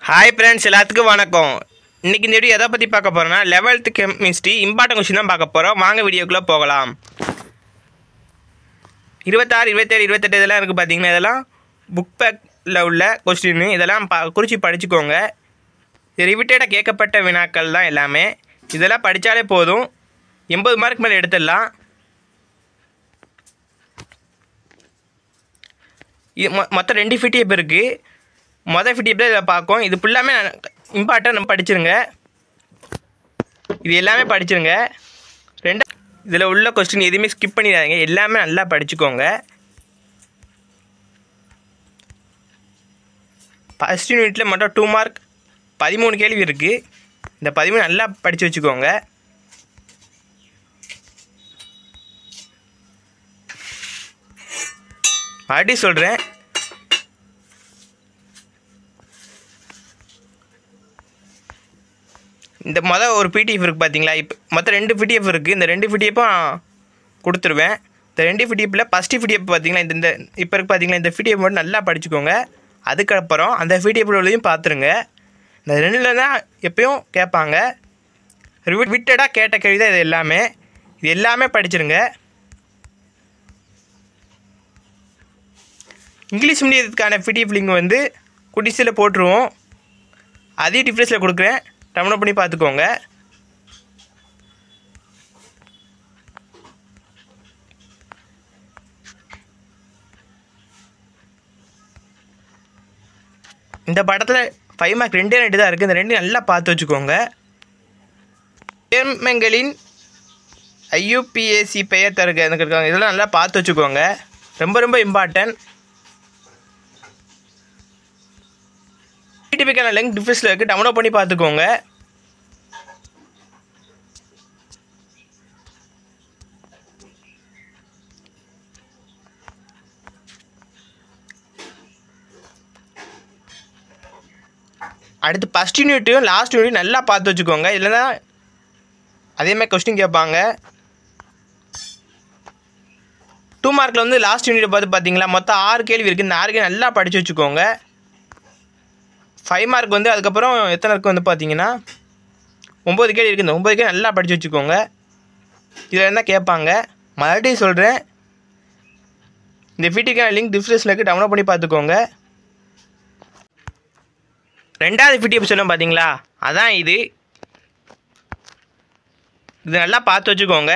Hi friends, எல்லாத்துக்கும் வணக்கம். இன்றைக்கி இந்த வீடியோ எதை பற்றி பார்க்க போகிறோன்னா 11th கெமிஸ்ட்ரி இம்பார்ட்டன்ட் கொஸ்டின் தான் பார்க்க போகிறோம். வாங்க வீடியோக்குள்ளே போகலாம். 26, 27, 28 இதெல்லாம் இருக்குது பார்த்தீங்கன்னா, இதெல்லாம் புக் பேக்கில் உள்ள கொஸ்டின். இதெல்லாம் குறித்து படிச்சுக்கோங்க. இது ரிவிட்டடாக கேட்கப்பட்ட வினாக்கள் தான் எல்லாமே. இதெல்லாம் படித்தாலே போதும், 80 மார்க் மேலே எடுத்துடலாம். இது மொத்தம் 2 ஃபிடிஎஃப் இருக்குது. மொதல் ஃபிடிஎஃப் இதில் பார்க்கும். இது ஃபுல்லாமே இம்பார்ட்டன்ட் நம்ம படிச்சிருங்க. இது எல்லாமே படிச்சிருங்க. இதில் உள்ள கொஸ்டின் எதுவுமே ஸ்கிப் பண்ணிடாதீங்க, எல்லாமே நல்லா படிச்சுக்கோங்க. ஃபஸ்ட் யூனிட்டில் மட்டும் 2 மார்க் 13 கேள்வி இருக்குது. இந்த 13 நல்லா படித்து வச்சுக்கோங்க. மறுபடியும் சொல்கிறேன், இந்த மொதல் ஒரு பிடிஎஃப் இருக்குது பார்த்தீங்களா, இப்போ மொத்தம் 2 பிடிஎஃப் இருக்குது. இந்த 2 பிடிஎஃப்பும் கொடுத்துருவேன். இந்த 2 பிடிஎஃப்பில் ஃபஸ்ட்டு பிடிஎஃப் பார்த்தீங்கன்னா இந்த இப்போ இருக்குது பார்த்தீங்களா, இந்த பிடிஎஃப் மட்டும் நல்லா படிச்சுக்கோங்க. அதுக்கப்புறம் அந்த பிடிஎஃப் உள்ளதையும் பார்த்துருங்க. இந்த 2ல் தான் எப்பயும் கேட்பாங்க. ரிவிட்டடாக கேட்ட கேள்வி தான் இது எல்லாமே. இது எல்லாமே படிச்சிருங்க. இங்கிலீஷ் மீடியத்துக்கான பிடிஎஃப் லிங்க் வந்து குடிசில் போட்டுருவோம். அதையும் டிஃப்ரென்ஸில் கொடுக்குறேன், டவுன்லோட் பண்ணி பார்த்துக்கோங்க. இந்த படத்தில் 5 மார்க் 2 தான் இருக்குது. இந்த 2 நல்லா பார்த்து வச்சுக்கோங்க. சேர்மங்களின் ஐயுபிஏசி பெயர் தருக இருக்காங்க, இதெல்லாம் நல்லா பார்த்து வச்சுக்கோங்க. ரொம்ப ரொம்ப இம்பார்ட்டன்ட். டிபிக்கான லிங்க் டிஃப்ரென்ஸில் இருக்குது, டவுன்லோட் பண்ணி பார்த்துக்கோங்க. அடுத்து ஃபஸ்ட் யூனிட்டும் லாஸ்ட் யூனிட் நல்லா பார்த்து வச்சுக்கோங்க. இல்லைன்னா அதேமாதிரி கொஸ்டின் கேட்பாங்க. 2 மார்க்கில் வந்து லாஸ்ட் யூனிட் பார்த்தீங்களா, மொத்தம் 6 கேள்வி இருக்குது. இந்த 6 கேள்வி நல்லா படித்து வச்சுக்கோங்க. 5 மார்க் வந்து அதுக்கப்புறம் எத்தனை இருக்குது வந்து பார்த்தீங்கன்னா 9 கேள்வி இருக்குது. இந்த 9 கேள்வி நல்லா படித்து வச்சுக்கோங்க. இதில் என்ன கேட்பாங்க, மறுபடியும் சொல்கிறேன், இந்த பிடிக்கான லிங்க் டிஸ்கிரிப்ஷனில் இருக்குது, டவுன்லோட் பண்ணி பார்த்துக்கோங்க. 2வது பிடிஎஃப் சொல்லும் பார்த்தீங்களா, அதான் இது. இது நல்லா பார்த்து வச்சுக்கோங்க.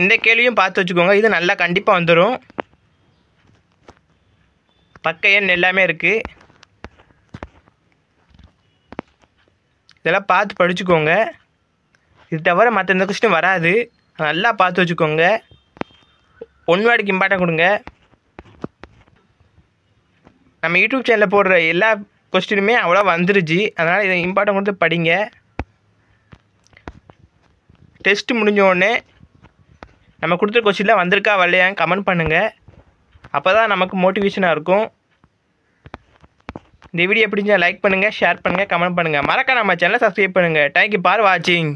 இந்த கேள்வியும் பார்த்து வச்சுக்கோங்க. இது நல்லா கண்டிப்பாக வந்துடும். பக்க எண் எல்லாமே இருக்குது. இதெல்லாம் பார்த்து படிச்சுக்கோங்க. இது தவிர மற்ற எந்த கொஸ்டின் வராது, நல்லா பார்த்து வச்சுக்கோங்க. 1 வேர்டுக்கு இம்பார்ட்டன்ட் கொடுங்க. நம்ம யூடியூப் சேனலில் போடுற எல்லா கொஸ்டினுமே அவ்வளோ வந்துருச்சு. அதனால் இதை இம்பார்ட்டன்ட் கொடுத்து படிங்க. டெஸ்ட்டு முடிஞ்சோடனே நம்ம கொடுத்துருக்க கொஸ்டின்லாம் வந்திருக்கா வரலையான்னு கமெண்ட் பண்ணுங்கள். அப்போ தான் நமக்கு மோட்டிவேஷனாக இருக்கும். இந்த வீடியோ பிடிச்சா லைக் பண்ணுங்கள், ஷேர் பண்ணுங்கள், கமெண்ட் பண்ணுங்கள். மறக்காம நம்ம சேனலை சப்ஸ்கிரைப் பண்ணுங்கள். தேங்க்யூ ஃபார் வாட்சிங்.